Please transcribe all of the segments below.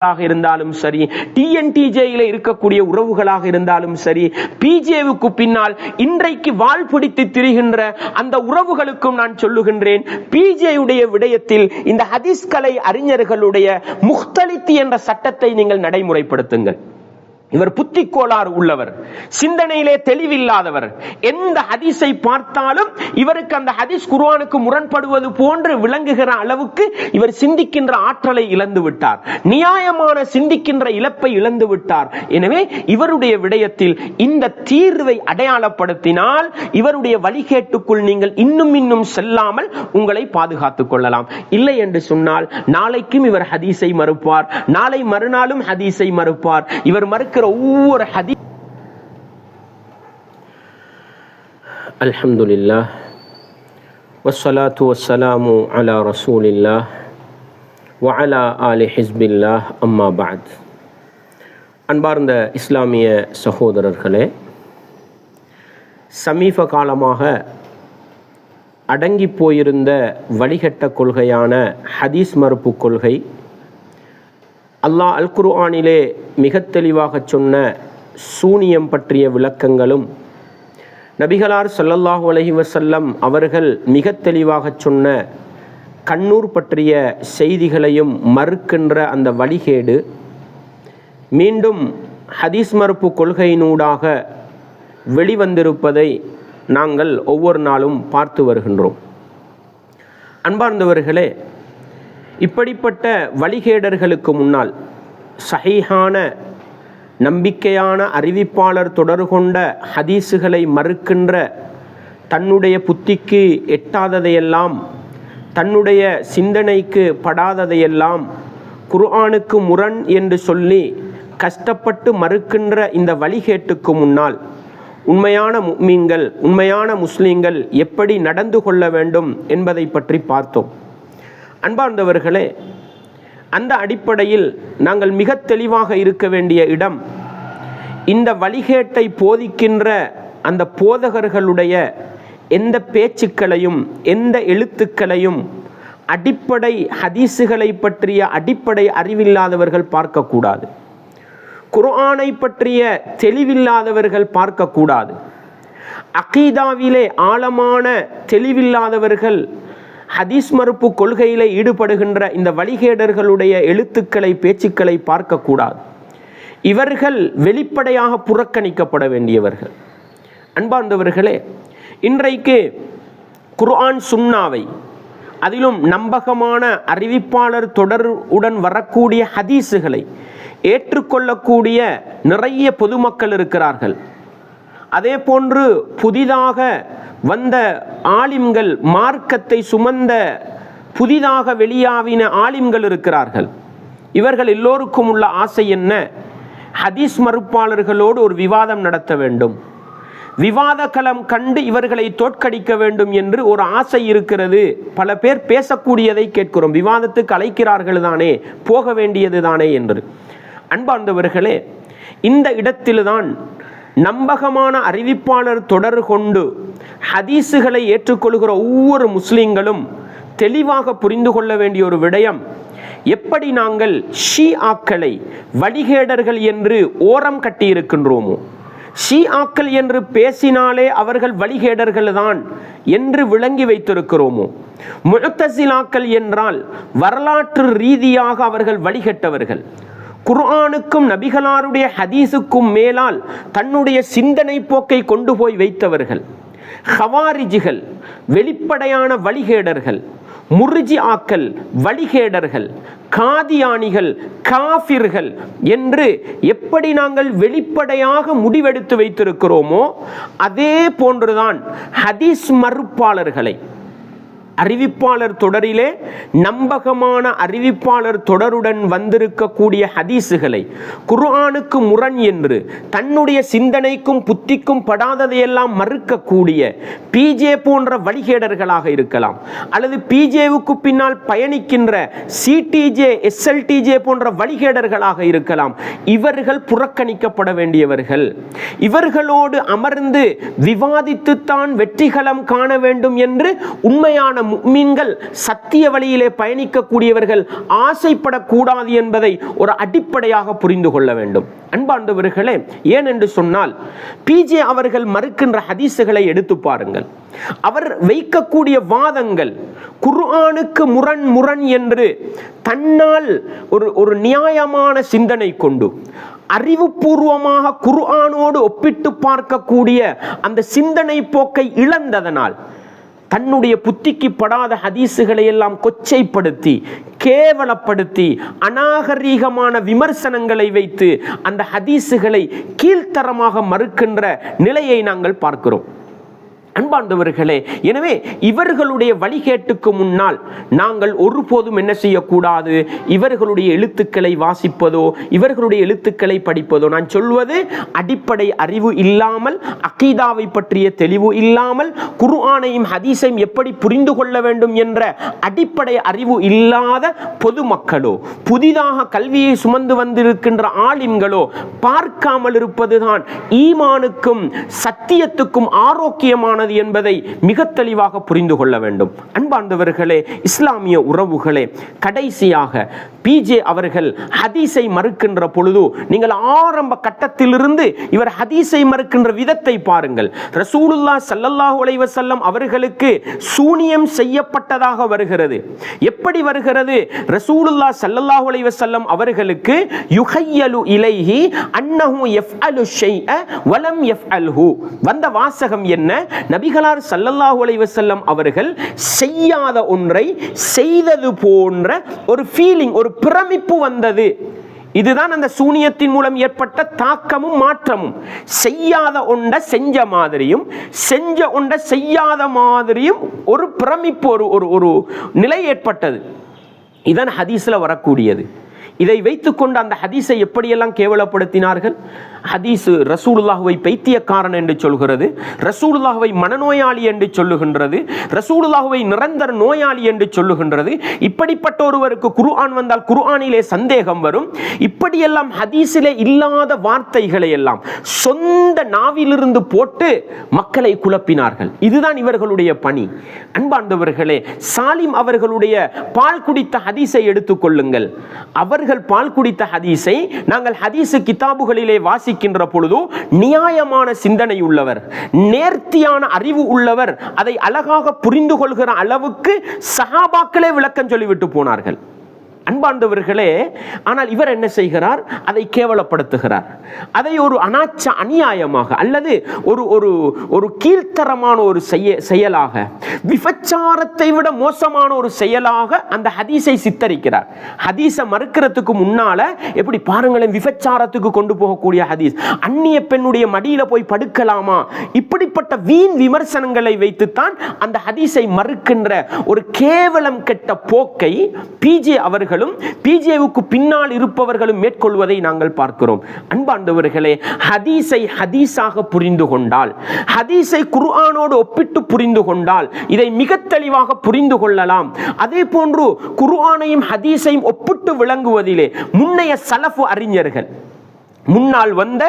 இருந்தாலும் சரி, டிஎன்டிஜேயில இருக்கக்கூடிய உறவுகளாக இருந்தாலும் சரி, பிஜேவுக்கு பின்னால் இன்றைக்கு வாள் பிடித்து திரிகின்ற அந்த உறவுகளுக்கும் நான் சொல்லுகின்றேன், பிஜேயுடைய விடயத்தில் இந்த ஹதீஸ் கலை அறிஞர்களுடைய முக்தலித் என்ற சட்டத்தை நீங்கள் நடைமுறைப்படுத்துங்கள். இவர் புத்தி கோளாறு உள்ளவர், சிந்தனையிலே தெளிவில்லாதவர். எந்த ஹதீஸை பார்த்தாலும் இவருக்கு அந்த ஹதீஸ் குர்ஆனுக்கு முரண்படுவது போன்று விளங்குகிற அளவுக்கு இவர் சிந்திக்கின்ற ஆற்றலை இழந்து விட்டார், நியாயமான சிந்திக்கின்ற இழப்பை இழந்து விட்டார். எனவே இவருடைய விடயத்தில் இந்த தீர்வை அடையாளப்படுத்தினால் இவருடைய வழிகேட்டுக்குள் நீங்கள் இன்னும் செல்லாமல் உங்களை பாதுகாத்துக் கொள்ளலாம். இல்லை என்று சொன்னால் நாளைக்கும் இவர் ஹதீஸை மறுப்பார், நாளை மறுநாளும் ஹதீஸை மறுப்பார். இவர் மறுக்க ஒவ்வொரு ஹதீஸ். அல்ஹம்துலில்லாஹ் வஸ்ஸலாத்து வஸ்ஸலாமு அலா ரசூலில்லாஹ் வ அலா ஆலி ஹிஸ்பில்லாஹ், அம்மா பஅத். அன்பார்ந்த இஸ்லாமிய சகோதரர்களே, சமீப காலமாக அடங்கி போயிருந்த வழிகட்ட கொள்கையான ஹதீஸ் மறுப்பு கொள்கை, அல்லாஹ் அல் குர்ஆனிலே மிக தெளிவாக சொன்ன சூனியம் பற்றிய விளக்கங்களும், நபிகளார் ஸல்லல்லாஹு அலைஹி வஸல்லம் அவர்கள் மிக தெளிவாக சொன்ன கண்ணூர் பற்றிய செய்திகளையும் மறுக்கின்ற அந்த வழிகேடு மீண்டும் ஹதீஸ் மறுப்பு கொள்கையினூடாக வெளிவந்திருப்பதை நாங்கள் ஒவ்வொரு நாளும் பார்த்து வருகின்றோம். அன்பார்ந்தவர்களே, இப்படிப்பட்ட வழிகேடர்களுக்கு முன்னால் சஹீஹான நம்பிக்கையான அறிவிப்பாளர் தொடர் கொண்ட ஹதீஸுகளை மறுக்கின்ற, தன்னுடைய புத்திக்கு எட்டாததையெல்லாம், தன்னுடைய சிந்தனைக்கு படாததையெல்லாம் குர்ஆனுக்கு முரண் என்று சொல்லி கஷ்டப்பட்டு மறுக்கின்ற இந்த வழிகேட்டுக்கு முன்னால் உண்மையான முஃமின்கள், உண்மையான முஸ்லிம்கள் எப்படி நடந்து கொள்ள வேண்டும் என்பதை பற்றி பார்த்தோம். அன்பார்ந்தவர்களே, அந்த அடிப்படையில் நாங்கள் மிக தெளிவாக இருக்க வேண்டிய இடம், இந்த வழிகேட்டை போதிக்கின்ற அந்த போதகர்களுடைய எந்த பேச்சுக்களையும் எந்த எழுத்துக்களையும் அடிப்படை ஹதீஸுகளை பற்றிய அடிப்படை அறிவில்லாதவர்கள் பார்க்கக்கூடாது, குர்ஆனை பற்றிய தெளிவில்லாதவர்கள் பார்க்கக்கூடாது, அகீதாவிலே ஆழமான தெளிவில்லாதவர்கள் ஹதீஸ் மறுப்பு கொள்கையிலே ஈடுபடுகின்ற இந்த வழிகேடர்களுடைய எழுத்துக்களை பேச்சுக்களை பார்க்கக்கூடாது. இவர்கள் வெளிப்படையாக புறக்கணிக்கப்பட வேண்டியவர்கள். அன்பார்ந்தவர்களே, இன்றைக்கு குர்ஆன் சுன்னாவை, அதிலும் நம்பகமான அறிவிப்பாளர் தொடருடன் வரக்கூடிய ஹதீஸுகளை ஏற்றுக்கொள்ளக்கூடிய நிறைய பொதுமக்கள் இருக்கிறார்கள். அதே போன்று புதிதாக வந்த ஆலிம்கள், மார்க்கத்தை சுமந்த புதிதாக வெளியாவின ஆலிம்கள் இருக்கிறார்கள். இவர்கள் எல்லோருக்கும் உள்ள ஆசை என்ன? ஹதீஸ் மறுப்பாளர்களோடு ஒரு விவாதம் நடத்த வேண்டும், விவாத களம் கண்டு இவர்களை தோற்கடிக்க வேண்டும் என்று ஒரு ஆசை இருக்கிறது. பல பேர் பேசக்கூடியதை கேட்கிறோம், விவாதத்துக்கு அழைக்கிறார்கள் தானே, போக வேண்டியது தானே என்று. அன்பார்ந்தவர்களே, இந்த இடத்தில்தான் நம்பகமான அறிவிப்பாளர் தொடர் கொண்டு ஹதீஸுகளை ஏற்றுக்கொள்கிற ஒவ்வொரு முஸ்லிம்களும் தெளிவாக புரிந்து கொள்ள வேண்டிய ஒரு விடயம், எப்படி நாங்கள் ஷிஆக்களை வழிகேடர்கள் என்று ஓரம் கட்டியிருக்கின்றோமோ, ஷிஆக்கள் என்று பேசினாலே அவர்கள் வழிகேடர்கள் தான் என்று விளங்கி வைத்திருக்கிறோமோ, முஅ்தஸிலாக்கள் என்றால் வரலாற்று ரீதியாக அவர்கள் வழிகட்டவர்கள், குர்ஆனுக்கும் நபிகளாருடைய ஹதீஸுக்கும் மேலால் தன்னுடைய சிந்தனை போக்கை கொண்டு போய் வைத்தவர்கள், ஹவாரிஜிகள் வெளிப்படையான வழிகேடர்கள், முர்ஜிஆக்கள் வழிகேடர்கள், காதியானிகள் காஃபிர்கள் என்று எப்படி நாங்கள் வெளிப்படையாக முடிவெடுத்து வைத்திருக்கிறோமோ, அதே போன்றுதான் ஹதீஸ் மறுப்பாளர்களை, அறிவிப்பாளர் தொடரிலே நம்பகமான அறிவிப்பாளர் தொடருடன் வந்திருக்கக்கூடிய ஹதீஸுகளை குர்ஆனுக்கு முரண் என்று தன்னுடைய சிந்தனைக்கும் புத்திக்கும் படாததையெல்லாம் மறுக்கக்கூடிய பிஜே போன்ற வழிகேடர்களாக இருக்கலாம், அல்லது பிஜேவுக்கு பின்னால் பயணிக்கின்ற சிடிஜே, எஸ்எல்டிஜே போன்ற வழிகேடர்களாக இருக்கலாம். இவர்கள் புறக்கணிக்கப்பட வேண்டியவர்கள். இவர்களோடு அமர்ந்து விவாதித்துத்தான் வெற்றிகளம் காண வேண்டும் என்று உண்மையான முஃமின்கள் சத்திய வழியிலே பயணிக்கக்கூடியவர்கள் ஆசைப்படக்கூடாது என்பதை ஒரு அடிப்படையாக புரிந்து கொள்ள வேண்டும். அன்பார்ந்தவர்களே, ஏன் என்று சொன்னால் பிஜே அவர்கள் மறுக்கின்ற ஹதீஸுகளை எடுத்து பாருங்கள். அவர் வைக்கக்கூடிய வாதங்கள் குர்ஆனுக்கு முரண் என்று தன்னால் ஒரு நியாயமான சிந்தனை கொண்டு அறிவுபூர்வமாக குர்ஆனோடு ஒப்பிட்டு பார்க்கக்கூடிய அந்த சிந்தனை போக்கை இழந்ததனால் தன்னுடைய புத்திக்கு படாத ஹதீஸுகளை எல்லாம் கொச்சைப்படுத்தி கேவலப்படுத்தி அநாகரீகமான விமர்சனங்களை வைத்து அந்த ஹதீஸுகளை கீழ்த்தரமாக மறுக்கின்ற நிலையை நாங்கள் பார்க்கிறோம். அன்பார்ந்தவர்களே, எனவே இவர்களுடைய வழிகேட்டுக்கு முன்னால் நாங்கள் ஒருபோதும் என்ன செய்யக்கூடாது? இவர்களுடைய எழுத்துக்களை வாசிப்பதோ இவர்களுடைய எழுத்துக்களை படிப்பதோ, நான் சொல்வது அடிப்படை அறிவு இல்லாமல், அகீதாவை பற்றிய தெளிவு இல்லாமல், குர்ஆனையும் ஹதீஸையும் எப்படி புரிந்து கொள்ள வேண்டும் என்ற அடிப்படை அறிவு இல்லாத பொதுமக்களோ புதிதாக கல்வியை சுமந்து வந்திருக்கின்ற ஆலிம்களோ பார்க்காமல் இருப்பதுதான் ஈமானுக்கும் சத்தியத்துக்கும் ஆரோக்கியமான என்பதை மிக தெளிவாக புரிந்து கொள்ள வேண்டும். அன்பார்ந்தவர்களே, இஸ்லாமிய உறவுகளே, கடைசியாக பிஜே அவர்கள் ஹதீஸை மறுக்கின்ற பொழுது நீங்கள் ஆரம்ப கட்டத்திலிருந்து இவர் ஹதீஸை மறுக்கின்ற விதத்தை பாருங்கள். ரசூலுல்லாஹ் ஸல்லல்லாஹு அலைஹி வஸல்லம் அவர்களுக்கு சூனியம் செய்யப்பட்டதாக வருகிறது. எப்படி வருகிறது? ரசூலுல்லாஹ் ஸல்லல்லாஹு அலைஹி வஸல்லம் அவர்களுக்கு யுஹய்யலு இலைஹி அன்னஹு யஃஅலு ஷைஅ வலம் யஃஅல்ஹு. வந்த வாசகம் என்ன? நபிகளார் ஸல்லல்லாஹு அலைஹி வஸல்லம் அவர்கள் செய்யாத ஒன்றை செய்தது போன்ற ஒரு ஃபீலிங், ஒரு பிரமிப்பு வந்தது. இதுதான் அந்த சூனியத்தின் மூலம் ஏற்பட்ட தாக்கமும் மாற்றமும். செய்யாத ஒன்றை செஞ்ச மாதிரியும் செஞ்ச ஒன்றை செய்யாத மாதிரியும் ஒரு பிரமிப்பு, ஒரு நிலை ஏற்பட்டது. இதான் ஹதீஸ்ல வரக்கூடியது. இதை வைத்துக்கொண்டு அந்த ஹதீஸை எப்படியெல்லாம் கேவலப்படுத்தினார்கள். ஹதீஸ் ரசூலுல்லாஹுவை பைத்தியக்காரன் என்று சொல்கிறது, ரசூலுல்லாஹுவை மனநோயாளி என்று சொல்லுகின்றது, ரசூலுல்லாஹுவை நிரந்தர நோயாளி என்று சொல்லுகின்றது. இப்படிப்பட்ட ஒருவருக்கு குர்ஆன் வந்தால் குர்ஆனிலே சந்தேகம் வரும். இப்படியெல்லாம் ஹதீஸிலே இல்லாத வார்த்தைகளை எல்லாம் சொந்த நாவிலிருந்து போட்டு மக்களை குழப்பினார்கள். இதுதான் இவர்களுடைய பணி. அன்பார்ந்தவர்களே, சாலிம் அவர்களுடைய பால் குடித்த ஹதீஸை எடுத்துக் கொள்ளுங்கள். அவர்கள் பால் குடித்த ஹதீஸை நாங்கள் ஹதீஸ் கிதாபுகளிலே வாசிக்கின்ற பொழுது நியாயமான சிந்தனை உள்ளவர், நேர்த்தியான அறிவு உள்ளவர், அதை அழகாக புரிந்து கொள்கிற அளவுக்கு சஹாபாக்களே விளக்கம் சொல்லிவிட்டு போனார்கள். அன்பார்ந்தவர்களே, ஆனால் இவர் என்ன செய்கிறார்? அதை கேவலப்படுத்துகிறார். அதை ஒரு அநியாயமாக அல்லது ஒரு கீழ்த்தரமான ஒரு செயலாக, விபச்சாரத்தை விட மோசமான ஒரு செயலாக அந்த ஹதீஸை சித்தரிக்கிறார். ஹதீஸை மறுக்கிறதுக்கு முன்னால எப்படி பாருங்களேன், விபச்சாரத்துக்கு கொண்டு போகக்கூடிய ஹதீஸ், அந்நிய பெண்ணுடைய மடியில போய் படுக்கலாமா, இப்படிப்பட்ட வீண் விமர்சனங்களை வைத்துத்தான் அந்த ஹதீஸை மறுக்கின்ற ஒரு கேவலம் கெட்ட போக்கை பிஜே அவர்கள் பிஜேவுக்கு பின்னால் இருப்பவர்களும் மேற்கொள்வதை நாங்கள் பார்க்கிறோம். அன்பார்ந்தவர்களே, ஹதீஸை ஹதீஸாக புரிந்து கொண்டால், ஹதீஸை குர்ஆனோடு ஒப்பிட்டு புரிந்து கொண்டால் இதை மிக தெளிவாக புரிந்து கொள்ளலாம். அதே போன்று குர்ஆனையும் ஹதீஸையும் ஒப்பிட்டு விளங்குவதிலே முன்னைய சலஃபு அறிஞர்கள், முன்னால் வந்த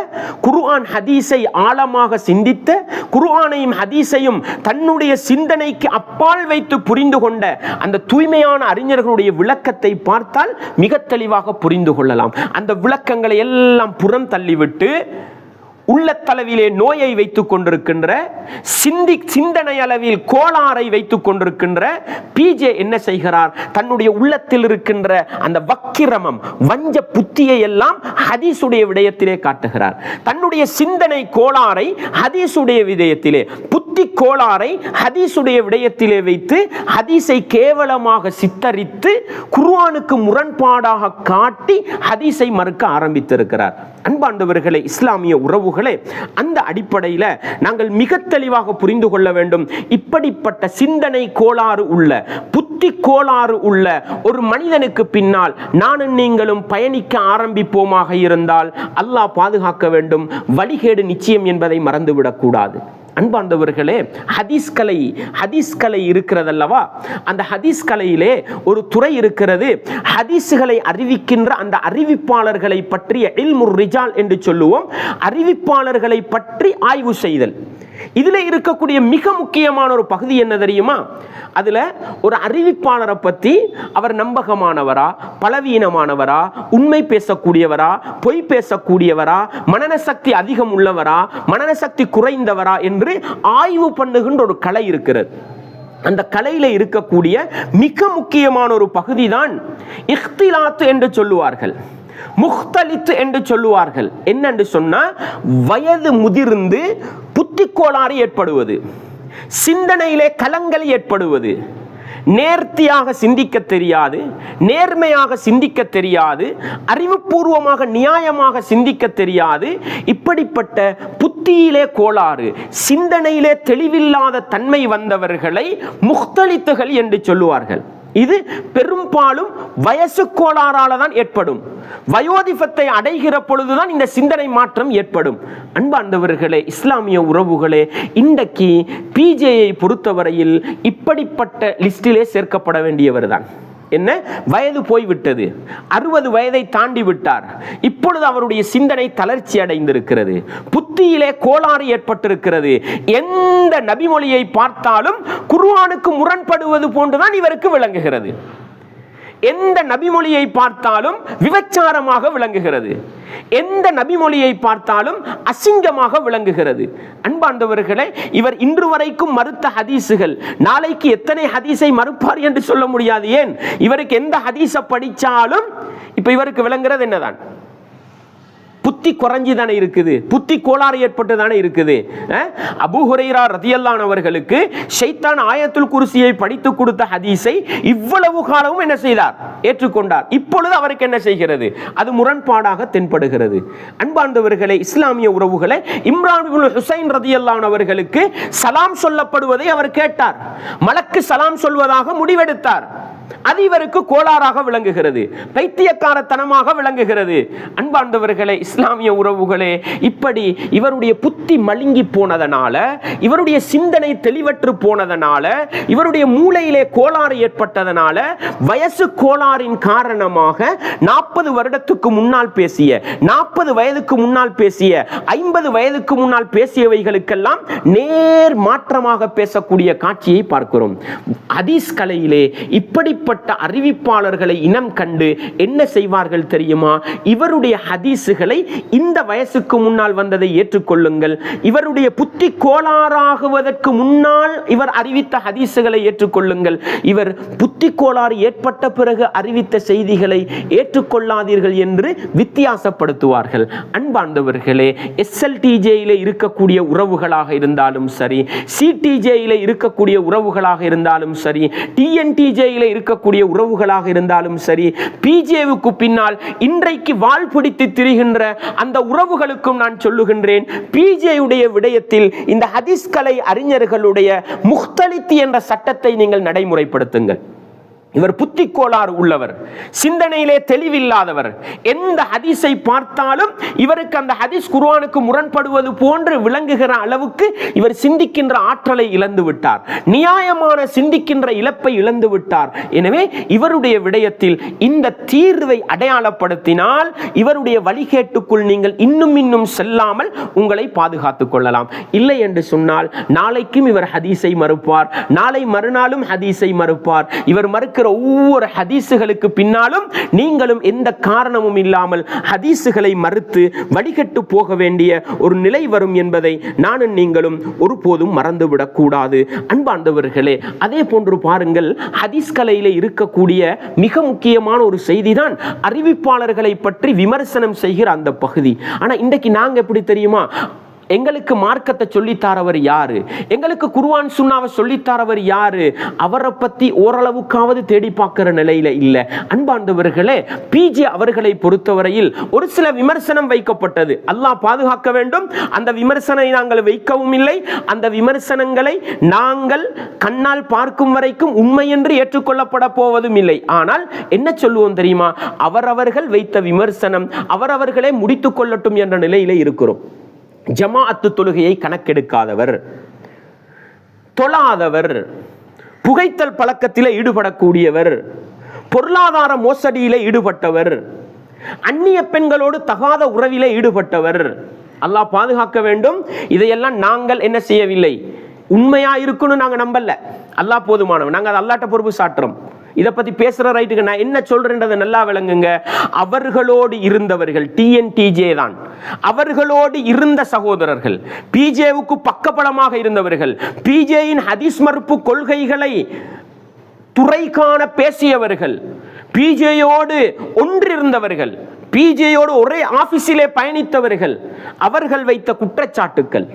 குர்ஆன் ஹதீஸை ஆழமாக சிந்தித்த, குர்ஆனையும் ஹதீஸையும் தன்னுடைய சிந்தனைக்கு அப்பால் வைத்து புரிந்து கொண்ட அந்த தூய்மையான அறிஞர்களுடைய விளக்கத்தை பார்த்தால் மிக தெளிவாக புரிந்து கொள்ளலாம். அந்த விளக்கங்களை எல்லாம் புறம் தள்ளிவிட்டு உள்ளத்தளவிலே நோயை வைத்துக் கொண்டிருக்கின்ற, சிந்தனை அளவில் கோளாறை வைத்துக் கொண்டிருக்கின்ற பிஜே என்ன செய்கிறார்? தன்னுடைய உள்ளத்தில் இருக்கின்ற அந்த வக்கிரமம், வஞ்ச புத்தியை எல்லாம் ஹதீஸுடைய விடயத்திலே காட்டுகிறார். தன்னுடைய சிந்தனை கோளாறை ஹதீஸுடைய விடயத்திலே, புத்தி கோளாறை ஹதீஸுடைய விடயத்திலே வைத்து ஹதீஸை கேவலமாக சித்தரித்து குர்ஆனுக்கு முரண்பாடாக காட்டி ஹதீஸை மறுக்க ஆரம்பித்திருக்கிறார். அன்பார்ந்தவர்களே, இஸ்லாமிய உறவுகளே, அந்த அடிப்படையில் நாங்கள் மிக தெளிவாக புரிந்து கொள்ள வேண்டும். இப்படிப்பட்ட சிந்தனை கோளாறு உள்ள, புத்தி கோளாறு உள்ள ஒரு மனிதனுக்கு பின்னால் நானும் நீங்களும் பயணிக்க ஆரம்பிப்போமாக இருந்தால் அல்லாஹ் பாதுகாக்க வேண்டும். வழிகேடு நிச்சயம் என்பதை மறந்துவிடக் கூடாது. அன்பார்ந்தவர்களே, ஹதீஸ் கலை இருக்கிறதல்லவா, அந்த ஹதீஸ் கலையிலே ஒரு துறை இருக்கிறது. ஹதீஸ்களை அறிவிக்கின்ற அந்த அறிவிப்பாளர்களை பற்றிய இல்முர் ரிஜால் என்று சொல்லுவோம். அறிவிப்பாளர்களை பற்றி ஆய்வு செய்தல். இதுல இருக்கக்கூடிய மிக முக்கியமான ஒரு பகுதி என்ன தெரியுமா? அதுல ஒரு அறிவிப்பாளரை பத்தி அவர் நம்பகமானவரா, பலவீனமானவரா, உண்மை பேசக்கூடியவரா, பொய் பேசக்கூடியவரா, மனநசக்தி அதிகம் உள்ளவரா, மனநசக்தி குறைந்தவரா என்று ஆய்வு பண்ணுகின்ற ஒரு கலை இருக்கிறது. அந்த கலையில இருக்கக்கூடிய மிக முக்கியமான ஒரு பகுதி தான் இஹ்திலாத் என்று சொல்லுவார்கள், முக்தலித் என்று சொல்லுவார்கள். என்னென்று சொன்னா, வயது முதிர்ந்து புத்தி கோளாறு ஏற்படுவது, சிந்தனையிலே கலங்கள் ஏற்படுவது, நேர்த்தியாக சிந்திக்க தெரியாது, நேர்மையாக சிந்திக்க தெரியாது, அறிவுபூர்வமாக நியாயமாக சிந்திக்க தெரியாது, இப்படிப்பட்ட புத்தியிலே கோளாறு, சிந்தனையிலே தெளிவில்லாத தன்மை வந்தவர்களை முக்தலித்துகள் என்று சொல்லுவார்கள். இது பெரும்பாலும் வயசு கோளாறால தான் ஏற்படும். வயோதிபத்தை அடைகிற பொழுதுதான் இந்த சிந்தனை மாற்றம் ஏற்படும். அன்பார்ந்தவர்களே, இஸ்லாமிய உறவுகளே, இன்றைக்கு பிஜேயை பொறுத்தவரையில் இப்படிப்பட்ட லிஸ்டிலே சேர்க்கப்பட வேண்டியவர் தான். என்ன, வயது போய்விட்டது, 60 வயதை தாண்டி விட்டார், இப்பொழுது அவருடைய சிந்தனை தளர்ச்சி அடைந்திருக்கிறது, புத்தியிலே கோளாறு ஏற்பட்டிருக்கிறது, எந்த நபிமொழியை பார்த்தாலும் குர்ஆனுக்கு முரண்படுவது போன்றுதான் இவருக்கு விளங்குகிறது, எந்த நபிமொழியை பார்த்தாலும் விபச்சாரமாக விளங்குகிறது, எந்த நபிமொழியை பார்த்தாலும் அசிங்கமாக விளங்குகிறது. அன்பார்ந்தவர்களே, இவர் இன்று வரைக்கும் மறுத்த ஹதீசுகள் நாளைக்கு எத்தனை ஹதீஸை மறுப்பார் என்று சொல்ல முடியாது. ஏன், இவருக்கு எந்த ஹதீஸை படிச்சாலும் இப்ப இவருக்கு விளங்குறது என்னதான்? புத்தி குறைஞ்சி தானே இருக்குது, புத்தி கோளாறு ஏற்பட்டு தானே இருக்குது. அபூ ஹுரைரா ரலியல்லாஹு அவர்களுக்கு ஷைத்தான் ஆயத்துல் குர்சியை படித்து கொடுத்த ஹதீஸை இவ்வளவு காலமும் என்ன செய்தார்? ஏற்றுக்கொண்டார். இப்பொழுது அவருக்கு என்ன செய்கிறது? அது முரண்பாடாக தென்படுகிறது. அன்பார்ந்தவர்களே, இஸ்லாமிய உறவுகளை, இம்ரான் இப்னு ஹுசைன் ரலியல்லாஹு அவர்களுக்கு சலாம் சொல்லப்படுவதை அவர் கேட்டார், மலக்கு சலாம் சொல்வதாக முடிவெடுத்தார். அது இவருக்கு கோளாறாக விளங்குகிறது, பைத்தியக்காரத்தனமாக விளங்குகிறது. அன்பார்ந்தவர்களே, இஸ்லாமிய உறவுகளே, இப்படி இவருடைய புத்தி மழுங்கி போனதனால, இவருடைய சிந்தனை தெளிவற்று போனதனால, இவருடைய மூளையிலே கோளாறு ஏற்பட்டதனால, வயசு கோளாறின் காரணமாக 40 வருடத்துக்கு முன்னால் பேசிய, 40 வயதுக்கு முன்னால் பேசிய, 50 வயதுக்கு முன்னால் பேசியவைகளுக்கெல்லாம் நேர் மாற்றமாக பேசக்கூடிய காட்சியை பார்க்கிறோம். ஹதீஸ் கலையிலே இப்படி அறிவிப்பாளர்களை இனம் கண்டு என்ன செய்வார்கள் தெரியுமா? இவருடைய ஹதீசுகளை இந்த வயசுக்கு முன்னால் வந்ததை ஏற்றுக்கொள்ளுங்கள், இவருடைய புத்தி கோளாறாகுவதற்கு முன்னால் இவர் அறிவித்த ஹதீசுகளை ஏற்றுக்கொள்ளுங்கள், இவர் புத்தி கோளாறு ஏற்பட்ட பிறகு அறிவித்த செய்திகளை ஏற்றுக்கொள்ளாதீர்கள் என்று வித்தியாசப்படுத்துவார்கள். அன்பார்ந்தவர்களே, SLTJயிலே இருக்கக்கூடிய உறவுகளாக இருந்தாலும் சரி, CTJயிலே இருக்கக்கூடிய உறவுகளாக இருந்தாலும் சரி, TNTJயிலே இருக்கக்கூடிய உறவுகளாக இருந்தாலும் சரி, பிஜேவுக்கு பின்னால் இன்றைக்கு வால் பிடித்து திரிகின்ற அந்த உறவுகளுக்கும் நான் சொல்லுகின்றேன், பிஜேயுடைய விடயத்தில் இந்த ஹதீஸ் கலை அறிஞர்களுடைய முக்தலித் என்ற சட்டத்தை நீங்கள் நடைமுறைப்படுத்துங்கள். இவர் புத்தி கோளாறு உள்ளவர், சிந்தனையிலே தெளிவில்லாதவர், எந்த ஹதீஸை பார்த்தாலும் இவருக்கு அந்த ஹதீஸ் குர்ஆனுக்கு முரண்படுவது போன்று விளங்குகிற அளவுக்கு இவர் சிந்திக்கின்ற ஆற்றலை இழந்து விட்டார், நியாயமான சிந்திக்கின்ற இழப்பை இழந்து விட்டார். எனவே இவருடைய விடயத்தில் இந்த தீர்வை அடையாளப்படுத்தினால் இவருடைய வழிகேட்டுக்குள் நீங்கள் இன்னும் செல்லாமல் உங்களை பாதுகாத்துக் கொள்ளலாம். இல்லை என்று சொன்னால் நாளைக்கும் இவர் ஹதீஸை மறுப்பார், நாளை மறுநாளும் ஹதீஸை மறுப்பார். இவர் மறுக்க ஒவ்வொரு ஹதீசுகளுக்கு பின்னாலும் நீங்களும் எந்த காரணமும் இல்லாமல் ஹதீசுகளை மறுத்து வடிகட்டு போக வேண்டிய ஒரு நிலை வரும் என்பதை நானும் நீங்களும் ஒருபோதும் மறந்துவிடக் கூடாது. அன்பார்ந்தவர்களே, அதே போன்று பாருங்கள், ஹதீஸ் கலையிலே இருக்கக்கூடிய மிக முக்கியமான ஒரு செய்திதான் அறிவிப்பாளர்களை பற்றி விமர்சனம் செய்கிற அந்த பகுதி. ஆனா இன்றைக்கு நாங்க எப்படி தெரியுமா? எங்களுக்கு மார்க்கத்தை சொல்லித்தாரவர் யாரு, எங்களுக்கு குர்ஆன் சுன்னாவை சொல்லித்தாரவர் யாரு, அவரை பத்தி ஓரளவுக்காவது தேடி பார்க்கிற நிலையில இல்ல. அன்பார்ந்தவர்களே, பிஜே அவர்களை பொறுத்தவரையில் ஒரு சில விமர்சனம் வைக்கப்பட்டது, அல்லாஹ் பாதுகாக்க வேண்டும். அந்த விமர்சனை நாங்கள் வைக்கவும் இல்லை, அந்த விமர்சனங்களை நாங்கள் கண்ணால் பார்க்கும் வரைக்கும் உண்மை என்று ஏற்றுக்கொள்ளப்பட போவதும் இல்லை. ஆனால் என்ன சொல்லுவோம் தெரியுமா? அவரவர்கள் வைத்த விமர்சனம் அவரவர்களே முடித்துக் கொள்ளட்டும் என்ற நிலையிலே இருக்கிறோம். ஜமாஅத்து தொழுகையை கணக்கெடுக்காதவர், தொழாதவர், புகைத்தல் பழக்கத்திலே ஈடுபடக்கூடியவர், பொருளாதார மோசடியிலே ஈடுபட்டவர், அந்நிய பெண்களோடு தகாத உறவிலே ஈடுபட்டவர். அல்லாஹ் பாதுகாக்க வேண்டும். இதையெல்லாம் நாங்கள் என்ன செய்யவில்லை, உண்மையா இருக்குன்னு நாங்க நம்பல. அல்லாஹ் போதுமானவன், நாங்க அதை அல்லாஹ்ட்ட பொறுப்பு சாட்டுறோம். இதை பத்தி பேசுற ரைட்டுக்கு நான் என்ன சொல்றேன்றதை நல்லா விளங்குங்க. அவர்களோடு இருந்தவர்கள் டிஎன்டிஜே தான், அவர்களோடு இருந்த சகோதரர்கள், பிஜேவுக்கு பக்கபலமாக இருந்தவர்கள், பிஜேயின் ஹதீஸ் மறுப்பு கொள்கைகளை துறை காண பேசியவர்கள், பிஜேயோடு ஒன்றிருந்தவர்கள், பிஜேயோடு ஒரே ஆபீஸிலே பயணித்தவர்கள், அவர்கள் வைத்த குற்றச்சாட்டுக்கள்,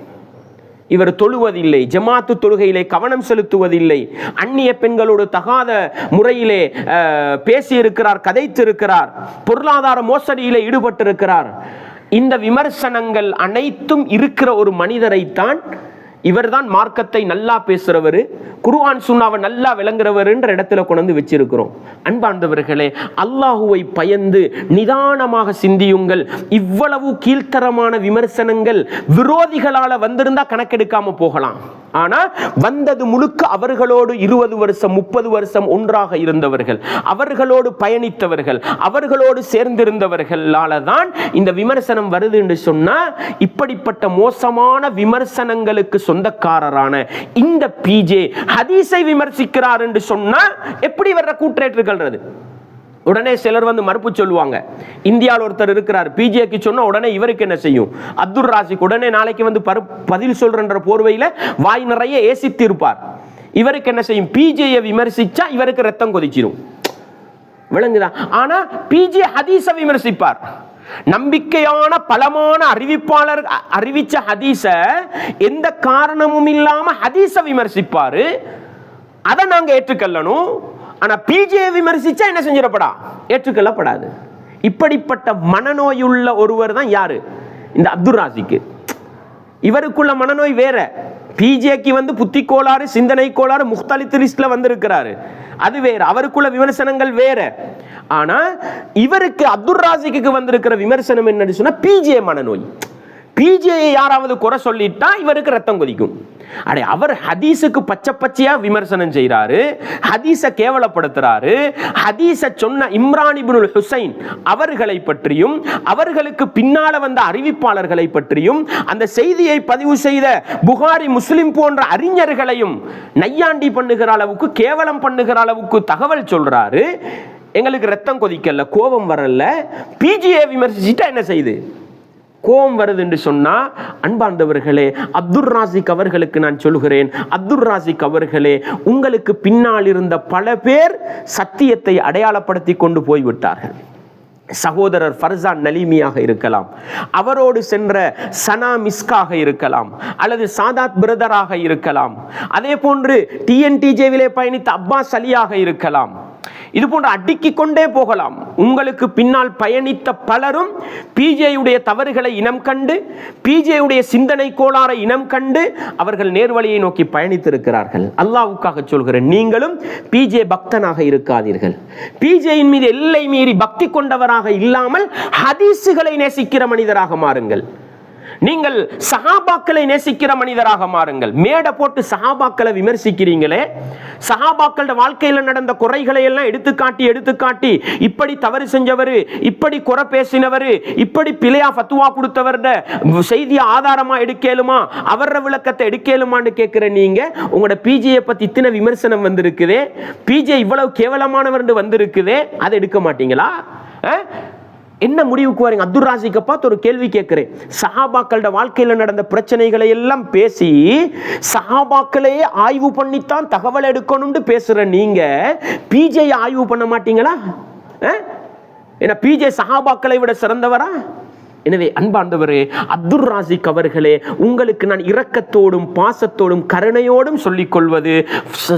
இவர் தொழுவதில்லை, ஜமாத்து தொழுகையிலே கவனம் செலுத்துவதில்லை, அந்நிய பெண்களோடு தகாத முறையிலே பேசியிருக்கிறார், கதைத்திருக்கிறார், பொருளாதார மோசடியிலே ஈடுபட்டிருக்கிறார். இந்த விமர்சனங்கள் அனைத்தும் இருக்கிற ஒரு மனிதரைத்தான், இவர்தான் மார்க்கத்தை நல்லா பேசுறவர், குர்ஆன் சுன்னாவை நல்லா விளங்குறவர் என்ற இடத்துல கொண்டு வச்சிருக்கிறோம். அன்பார்ந்தவர்களே, அல்லாஹுவை பயந்து நிதானமாக சிந்தியுங்கள். இவ்வளவு கீழ்த்தரமான விமர்சனங்கள் விரோதிகளால வந்திருந்தா கணக்கெடுக்காம போகலாம். ஆனா வந்தது முழுக்க அவர்களோடு 20 வருஷம் 30 வருஷம் ஒன்றாக இருந்தவர்கள், அவர்களோடு பயணித்தவர்கள், அவர்களோடு சேர்ந்திருந்தவர்களால தான் இந்த விமர்சனம் வருது என்று சொன்னா, இப்படிப்பட்ட மோசமான விமர்சனங்களுக்கு சொந்தக்காரரான இந்த பிஜே ஹதீஸை விமர்சிக்கிறார் என்று சொன்னா எப்படி வர்ற கூற்றேற்றுக்கிறது? உடனே சிலர் வந்து மறுப்பு சொல்லுவாங்க. இந்தியாவில் ஒருத்தர் இருக்கிறார், பிஜேக்கு சொன்னா உடனே இவருக்கு என்ன செய்யும், அப்துல் ராசிக் உடனே நாளைக்கு வந்து பதில் சொல்றன்ற போர்வையில வாய் நிறைய ஏசித்து இருப்பார். இவருக்கு என்ன செய்யும், பிஜேயை விமர்சிச்சா இவருக்கு ரத்தம் கொதிச்சிடும். விளங்குதா? ஆனா பிஜே ஹதீஸை விமர்சிப்பார். நம்பிக்கையான பலமான அறிவிப்பாளர் அறிவிச்ச ஹதீஸ எந்த காரணமும் இல்லாம ஹதீஸ விமர்சிப்பாரு. அதை நாங்க ஏற்றுக்கொள்ளணும். ஆனா பிஜே விமர்சிச்சா என்ன செஞ்சிடப்படா, ஏற்றுக்கொள்ளப்படாது. இப்படிப்பட்ட மனநோயுள்ள ஒருவர் தான் யாரு, இந்த அப்துல் ராசிக். இவருக்குள்ள மனநோய் வேற. பிஜேக்கு வந்து புத்தி கோளாறு, சிந்தனை கோளாறு, முக்தலித் லிஸ்ட்ல வந்திருக்கிறாரு, அது வேற. அவருக்குள்ள விமர்சனங்கள் வேற. ஆனா இவருக்கு அப்துல் ராசிக்கு வந்திருக்கிற விமர்சனம் என்னன்னு சொன்னா பிஜே மனநோய். பிஜேயை யாராவது குறை சொல்லிட்டா இவருக்கு ரத்தம் கொதிக்கும். அடே, அவர் ஹதீஸுக்கு பச்சை பச்சையா விமர்சனம் செய்யறாரு, ஹதீஸ கேவலப்படுத்துறாரு. ஹதீஸ சொன்ன இம்ரான் இப்னுல் ஹுசைன் அவர்களை பற்றியும், அவர்களுக்கு பின்னால வந்த அறிவிப்பாளர்களை பற்றியும், அந்த செய்தியை பதிவு செய்த புகாரி முஸ்லிம் போன்ற அறிஞர்களையும் நையாண்டி பண்ணுகிற அளவுக்கு, கேவலம் பண்ணுகிற அளவுக்கு தகவல் சொல்றாரு. எங்களுக்கு ரத்தம் கொதிக்கல, கோபம் வரல. பிஜியை விமர்சிச்சுட்டா என்ன செய்யுது, கோபம் வருது என்று சொன்னா, அன்பார்ந்தவர்களே, அப்துல் ராசிக் அவர்களுக்கு நான் சொல்கிறேன், அப்துல் ராசிக் அவர்களே, உங்களுக்கு பின்னால் இருந்த பல பேர் சத்தியத்தை அடையாளப்படுத்தி கொண்டு போய்விட்டார்கள். சகோதரர் ஃபர்சான் நலீமியாக இருக்கலாம், அவரோடு சென்ற சனா மிஸ்காக இருக்கலாம், அல்லது சாதாத் பிரதராக இருக்கலாம், அதே போன்று டிஎன்டிஜேவிலே பயணித்த அப்பாஸ் அலியாக இருக்கலாம். இது போன்ற அடுக்கிக் கொண்டே போகலாம். உங்களுக்கு பின்னால் பயணித்த பலரும் பிஜேயுடைய தவறுகளை இனம் கண்டு, பிஜேயுடைய சிந்தனை கோளாறை இனம் கண்டு அவர்கள் நேர்வழியை நோக்கி பயணித்திருக்கிறார்கள். அல்லாஹ்வுக்காக சொல்கிறேன், நீங்களும் பிஜே பக்தனாக இருக்காதீர்கள். பிஜேயின் மீது எல்லை மீறி பக்தி கொண்டவராக இல்லாமல் ஹதீஸுகளை நேசிக்கிற மனிதராக மாறுங்கள். நீங்கள் சஹாபாக்களை நேசிக்கிற மனிதராக மாறுங்கள். மேடை போட்டு சஹாபாக்களை விமர்சிக்கிறீங்களே, சஹாபாக்களோட வாழ்க்கையில நடந்த குறைகளை எல்லாம் எடுத்துக்காட்டி இப்படி தவறு செஞ்சவர், இப்படி குறை பேசினவர், இப்படி பிழையா ஃபத்வா கொடுத்தவர்ட செய்தியை ஆதாரமா எடுக்கலுமா, அவர விளக்கத்தை எடுக்கலுமான்னு கேட்கிற நீங்க, உங்களோட பிஜியை பத்தி இத்தனை விமர்சனம் வந்திருக்குதே, பிஜே இவ்வளவு கேவலமானவர் வந்திருக்குதே, அதை எடுக்க மாட்டீங்களா? என்ன முடிவுக்கு வரீங்க? அப்துல் ராசிக்கை பார்த்து ஒரு கேள்வி கேட்கிறேன். சஹாபாக்களோட வாழ்க்கையில நடந்த பிரச்சனைகளை எல்லாம் பேசி சஹாபாக்களே ஆய்வு பண்ணித்தான் தகவல் எடுக்கணும்னு பேசுற நீங்க பிஜே ஆய்வு பண்ண மாட்டீங்களா? ஏன்னா பிஜே சஹாபாக்களை விட சிறந்தவரா? எனவே அன்பார்ந்தவரே, அப்துல் ராசிக் அவர்களே, உங்களுக்கு நான் இரக்கத்தோடும் பாசத்தோடும் கருணையோடும் சொல்லிக் கொள்வது,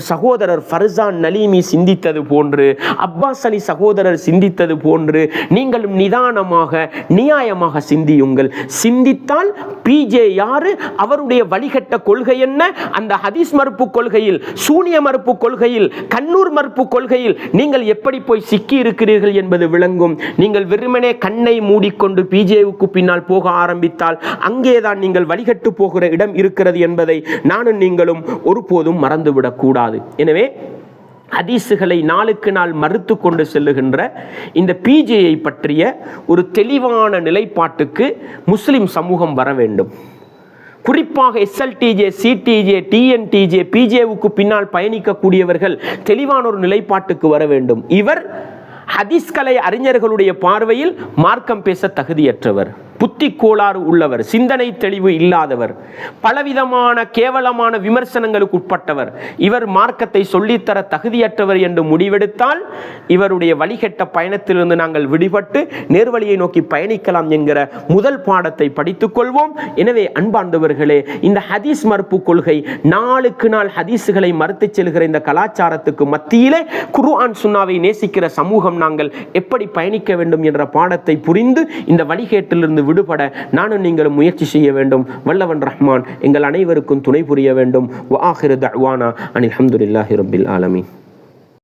சகோதரர் ஃபர்சான் நலீமி சிந்தித்தது போன்று, அப்பாஸ் அலி சகோதரர் சிந்தித்தது போன்று நீங்களும் நிதானமாக நியாயமாக சிந்தியுங்கள். சிந்தித்தால் பிஜே யாரு, அவருடைய வழிகட்ட கொள்கை என்ன, அந்த ஹதீஸ் மறுப்பு கொள்கையில், சூனிய மறுப்பு கொள்கையில், கண்ணூர் மறுப்பு கொள்கையில் நீங்கள் எப்படி போய் சிக்கி இருக்கிறீர்கள் என்பது விளங்கும். நீங்கள் வெறுமனே கண்ணை மூடிக்கொண்டு பிஜேவுக்கு பின்னால் போக ஆரம்பித்தால் அங்கேதான் நீங்கள் வழிகட்டு போகிற இடம் இருக்கிறது என்பதை நானும் நீங்களும் ஒருபோதும் மறந்துவிடக் கூடாது. எனவே ஹதீஸுகளை நாளுக்கு நாள் மறுத்து கொண்டு செல்லுகின்ற இந்த பிஜேயை பற்றிய ஒரு தெளிவான நிலைப்பாட்டுக்கு முஸ்லிம் சமூகம் வர வேண்டும். குறிப்பாக SLTJ, CTJ, TNTJ, பிஜேவுக்கு பின்னால் பயணிக்கக்கூடியவர்கள் தெளிவான ஒரு நிலைப்பாட்டுக்கு வர வேண்டும். இவர் ஹதீஸ்கலை அறிஞர்களுடைய பார்வையில் மார்க்கம் பேச தகுதியற்றவர், புத்தி கோளாறு உள்ளவர், சிந்தனை தெளிவு இல்லாதவர், பலவிதமான கேவலமான விமர்சனங்களுக்கு உட்பட்டவர், இவர் மார்க்கத்தை சொல்லித்தர தகுதியற்றவர் என்று முடிவெடுத்தால் இவருடைய வழிகெட்ட பயணத்திலிருந்து நாங்கள் விடுபட்டு நேர்வழியை நோக்கி பயணிக்கலாம் என்கிற முதல் பாடத்தை படித்துக் கொள்வோம். எனவே அன்பார்ந்தவர்களே, இந்த ஹதீஸ் மறுப்பு கொள்கை நாளுக்கு நாள் ஹதீஸுகளை மறுத்து செல்கிற இந்த கலாச்சாரத்துக்கு மத்தியிலே குர்ஆன் சுன்னாவை நேசிக்கிற சமூகம் நாங்கள் எப்படி பயணிக்க வேண்டும் என்ற பாடத்தை புரிந்து இந்த வழிகேட்டிலிருந்து விடுபட நானும் நீங்களும் முயற்சி செய்ய வேண்டும். வல்லவன் ரஹ்மான் எங்கள் அனைவருக்கும் துணை புரிய வேண்டும். வஆகிரு தஅவானா அனில் ஹம்துலில்லாஹி ரப்பில் ஆலமீன்.